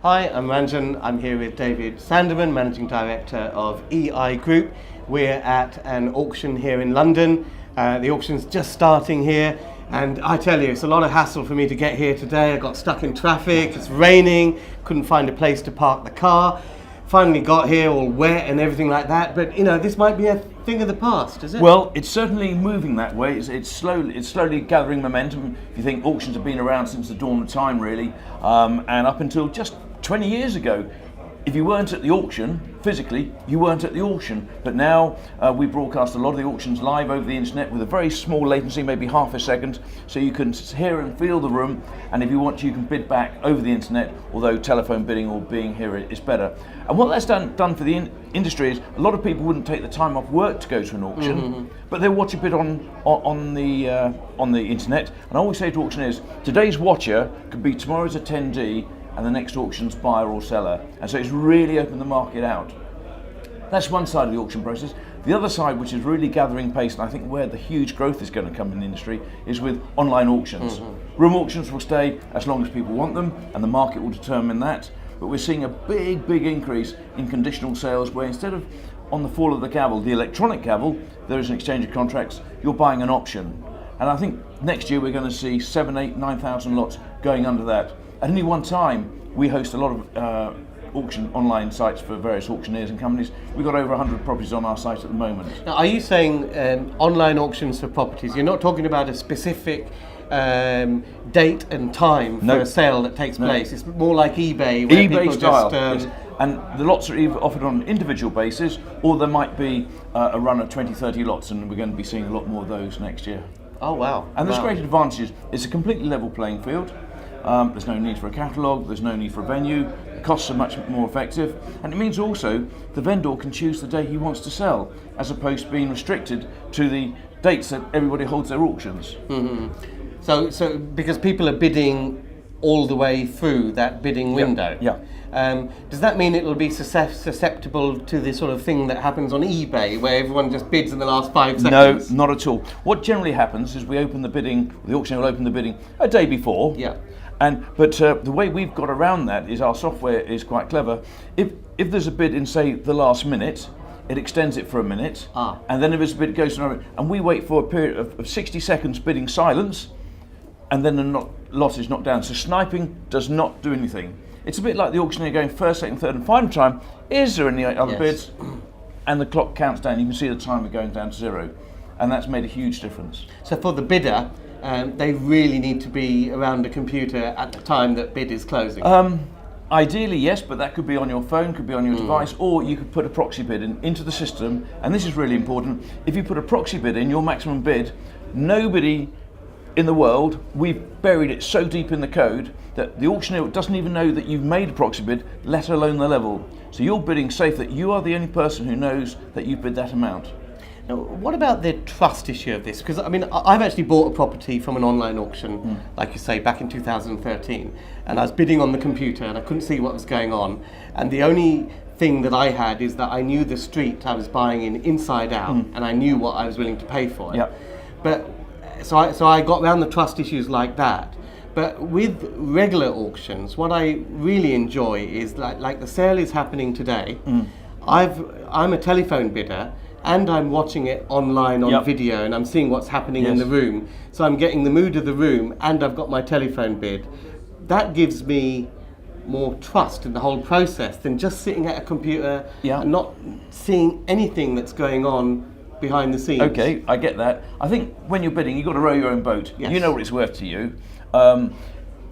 Hi, I'm Ranjan. I'm here with David Sandeman, Managing Director of EI Group. We're at an auction here in London. The auction's just starting here, and I tell you, it's a lot of hassle for me to get here today. I got stuck in traffic, it's raining, couldn't find a place to park the car. Finally got here all wet and everything like that, but you know, this might be a thing of the past, is it? Well, it's certainly moving that way. It's slowly gathering momentum. If you think auctions have been around since the dawn of time, really, and up until just 20 years ago, if you weren't at the auction physically, you weren't at the auction. But now we broadcast a lot of the auctions live over the internet with a very small latency, maybe half a second, so you can hear and feel the room. And if you want, you can bid back over the internet. Although telephone bidding or being here is better. And what that's done for the industry is a lot of people wouldn't take the time off work to go to an auction, but they'll watch a bid on the internet. And I always say to auctioneers, today's watcher could be tomorrow's attendee and the next auction's buyer or seller. And so it's really opened the market out. That's one side of the auction process. The other side, which is really gathering pace, and I think where the huge growth is going to come in the industry, is with online auctions. Room auctions will stay as long as people want them, and the market will determine that. But we're seeing a big increase in conditional sales, where instead of on the fall of the gavel, the electronic gavel, there is an exchange of contracts, you're buying an option. And I think next year we're going to see 7, 8, 9,000 lots going under that. At any one time, we host a lot of auction online sites for various auctioneers and companies. We've got over 100 properties on our site at the moment. Now, are you saying online auctions for properties? You're not talking about a specific date and time for a sale that takes place. It's more like eBay, where eBay people style. just... Yes. And the lots are either offered on an individual basis, or there might be a run of 20, 30 lots, and we're going to be seeing a lot more of those next year. Oh, wow. And there's great advantages. It's a completely level playing field. There's no need for a catalogue, there's no need for a venue, the costs are much more effective, and it means also the vendor can choose the day he wants to sell, as opposed to being restricted to the dates that everybody holds their auctions. So because people are bidding all the way through that bidding window, does that mean it'll be susceptible to the sort of thing that happens on eBay, where everyone just bids in the last 5 seconds? No, not at all. What generally happens is we open the bidding, the auctioneer will open the bidding a day before. But the way we've got around that is our software is quite clever. If there's a bid in, say, the last minute, it extends it for a minute, and then if there's a bid, it goes to another, and we wait for a period of 60 seconds bidding silence, and then the lot is knocked down. So sniping does not do anything. It's a bit like the auctioneer going first, second, third, and final time. Is there any other bids? And the clock counts down. You can see the timer going down to 0, and that's made a huge difference. So for the bidder, they really need to be around a computer at the time that bid is closing. Ideally, yes, but that could be on your phone, could be on your device, or you could put a proxy bid into the system. And this is really important. If you put a proxy bid in, your maximum bid, nobody in the world, we've buried it so deep in the code that the auctioneer doesn't even know that you've made a proxy bid, let alone the level. So you're bidding safe that you are the only person who knows that you've bid that amount. Now, what about the trust issue of this? Because I mean, I've actually bought a property from an online auction, like you say, back in 2013, and I was bidding on the computer and I couldn't see what was going on. And the only thing that I had is that I knew the street I was buying in inside out, and I knew what I was willing to pay for it. But so I got around the trust issues like that. But with regular auctions, what I really enjoy is like the sale is happening today. I'm a telephone bidder, and I'm watching it online on video, and I'm seeing what's happening in the room. So I'm getting the mood of the room, and I've got my telephone bid. That gives me more trust in the whole process than just sitting at a computer and not seeing anything that's going on behind the scenes. Okay, I get that. I think when you're bidding, you've got to row your own boat. You know what it's worth to you.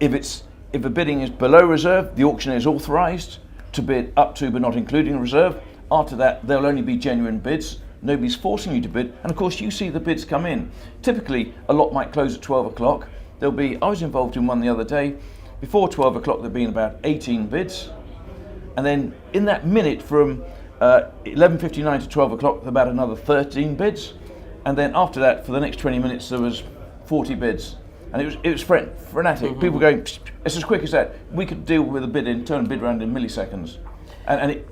If a bidding is below reserve, the auctioneer is authorised to bid up to but not including reserve. After that, there'll only be genuine bids. Nobody's forcing you to bid, and of course you see the bids come in. Typically, a lot might close at 12 o'clock. I was involved in one the other day. Before 12 o'clock, there'd been about 18 bids, and then in that minute from 11:59 to 12 o'clock, there were about another 13 bids, and then after that, for the next 20 minutes, there was 40 bids. And it was frenetic. People going, it's as quick as that. We could deal with a bid in, turn a bid around in milliseconds. And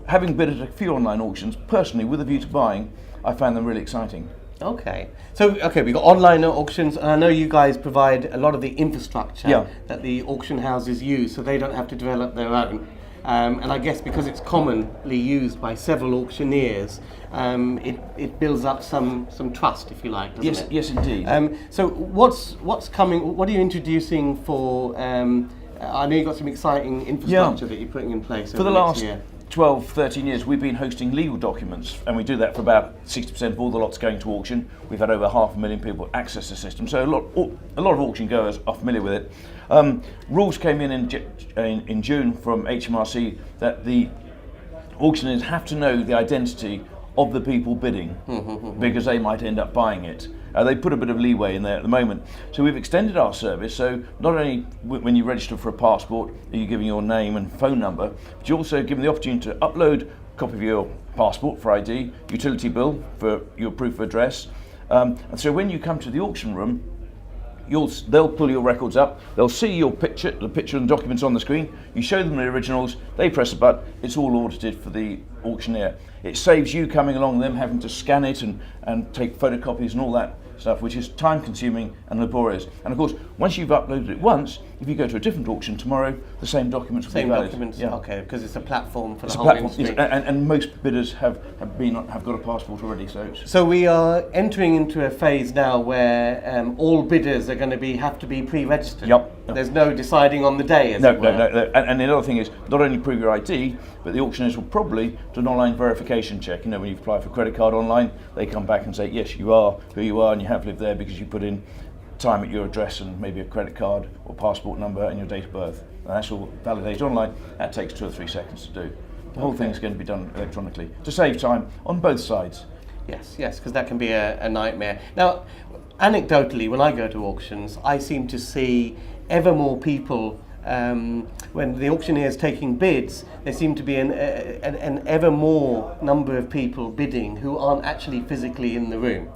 having bid at a few online auctions, personally, with a view to buying, I found them really exciting. Okay. So, okay, we've got online auctions, and I know you guys provide a lot of the infrastructure Yeah. that the auction houses use, so they don't have to develop their own. And I guess because it's commonly used by several auctioneers, it builds up some trust, if you like, doesn't Yes, it? yes, indeed. So what's coming? What are you introducing for? I know you've got some exciting infrastructure that you're putting in place For the last 12, 13 years, we've been hosting legal documents, and we do that for about 60% of all the lots going to auction. We've had over 500,000 people access the system, so a lot of auction goers are familiar with it. Rules came in June from HMRC that the auctioneers have to know the identity of the people bidding because they might end up buying it. They put a bit of leeway in there at the moment. So we've extended our service, so not only when you register for a passport are you giving your name and phone number, but you're also given the opportunity to upload a copy of your passport for ID, utility bill for your proof of address. And so when you come to the auction room, they'll pull your records up, they'll see your picture, the picture and the documents on the screen, you show them the originals, they press a button, it's all audited for the auctioneer. It saves you coming along, them having to scan it and take photocopies and all that stuff, which is time consuming and laborious. And of course, once you've uploaded it once, if you go to a different auction tomorrow, the same documents will be valid. Documents, yeah. Okay, because it's a platform for It's the a whole platform, industry. yes, and most bidders have got a passport already. So we are entering into a phase now where all bidders are going to have to be pre-registered. Yep. There's no deciding on the day, as No. it were. And the other thing is, not only prove your ID, but the auctioneers will probably do an online verification check. You know, when you apply for a credit card online, they come back and say, yes, you are who you are and you have lived there because you put in time at your address and maybe a credit card or passport number and your date of birth. And that's all validated online. That takes 2 or 3 seconds to do. The whole thing's going to be done electronically to save time on both sides. Yes, because that can be a nightmare. Now, anecdotally, when I go to auctions, I seem to see ever more people, when the auctioneer is taking bids, there seem to be an ever more number of people bidding who aren't actually physically in the room.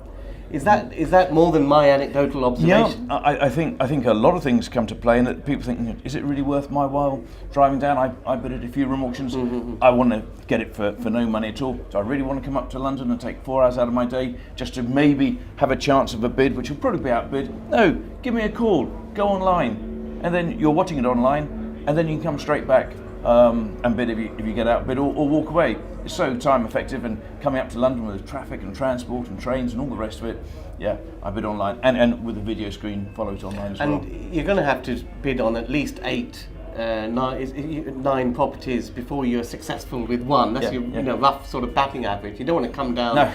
Is that more than my anecdotal observation? Yeah, I think a lot of things come to play, and that people think, is it really worth my while driving down? I bid at a few room auctions. I want to get it for no money at all. So I really want to come up to London and take 4 hours out of my day just to maybe have a chance of a bid, which will probably be outbid. No, give me a call, go online, and then you're watching it online, and then you can come straight back and bid if you get outbid or walk away. It's so time effective, and coming up to London with traffic and transport and trains and all the rest of it, yeah, I bid online and with a video screen, follow it online as well. And you're going to have to bid on at least 9 properties before you're successful with one. That's your rough sort of batting average. You don't want to come down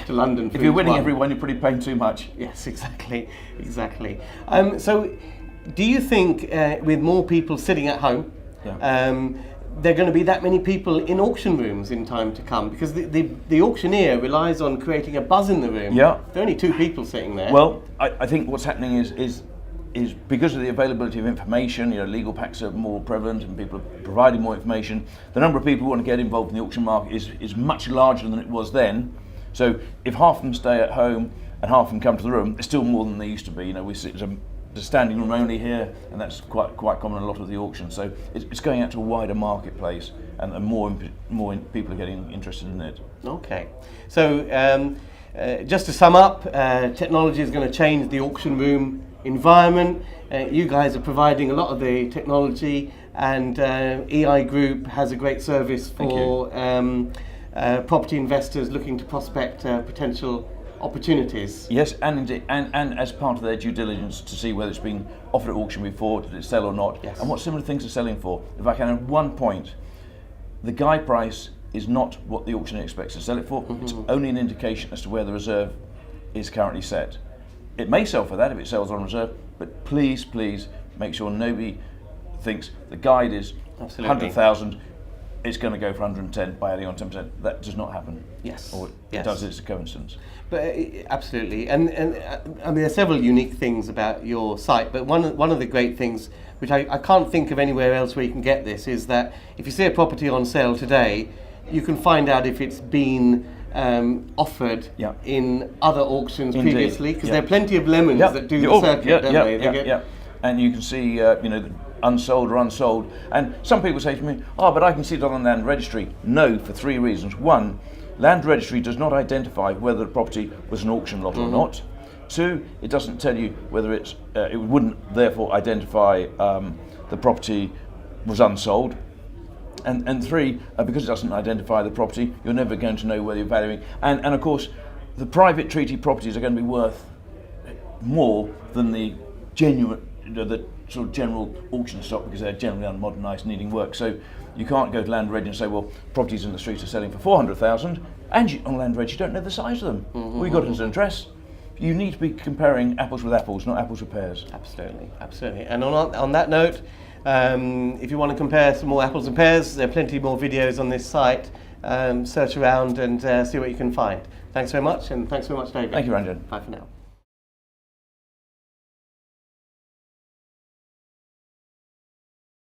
to London for if you're winning one. every one, you're probably paying too much. Yes, exactly. So do you think with more people sitting at home, there are going to be that many people in auction rooms in time to come? Because the auctioneer relies on creating a buzz in the room. Yeah. There are only 2 people sitting there. Well, I think what's happening is because of the availability of information, legal packs are more prevalent and people are providing more information. The number of people who want to get involved in the auction market is much larger than it was then. So if half of them stay at home and half of them come to the room, it's still more than they used to be. We sit the standing room only here, and that's quite common in a lot of the auctions. So it's going out to a wider marketplace, and more people are getting interested in it. Okay, so just to sum up, technology is going to change the auction room environment. You guys are providing a lot of the technology, and EI Group has a great service for property investors looking to prospect potential opportunities. Yes, and as part of their due diligence to see whether it's been offered at auction before, did it sell or not, and what similar things are selling for. If I can add one point, the guide price is not what the auctioneer expects to sell it for. It's only an indication as to where the reserve is currently set. It may sell for that if it sells on reserve, but please make sure nobody thinks the guide is 100,000. It's going to go for 110 by adding on 10%. That does not happen. Yes. Or it does, it's a coincidence. But absolutely, and I mean, there are several unique things about your site, but one of the great things, which I can't think of anywhere else where you can get this, is that if you see a property on sale today, you can find out if it's been offered in other auctions previously, because there are plenty of lemons that do the circuit, don't they? And you can see, unsold or unsold. And some people say to me, but I can see it on the land registry. No, for 3 reasons. One, Land Registry does not identify whether the property was an auction lot or not. 2, it doesn't tell you whether it wouldn't therefore identify the property was unsold. And 3, because it doesn't identify the property, you're never going to know whether you're valuing. And of course, the private treaty properties are going to be worth more than the sort of general auction stock, because they're generally unmodernised, needing work. So you can't go to Land Reg and say, well, properties in the street are selling for 400,000, and on Land Reg you don't know the size of them. All you got is an address. You need to be comparing apples with apples, not apples with pears. Absolutely, absolutely. And on that note, if you want to compare some more apples and pears, there are plenty more videos on this site. Search around and see what you can find. Thanks very much, and thanks very much, David. Thank you, Ranjan. Bye for now.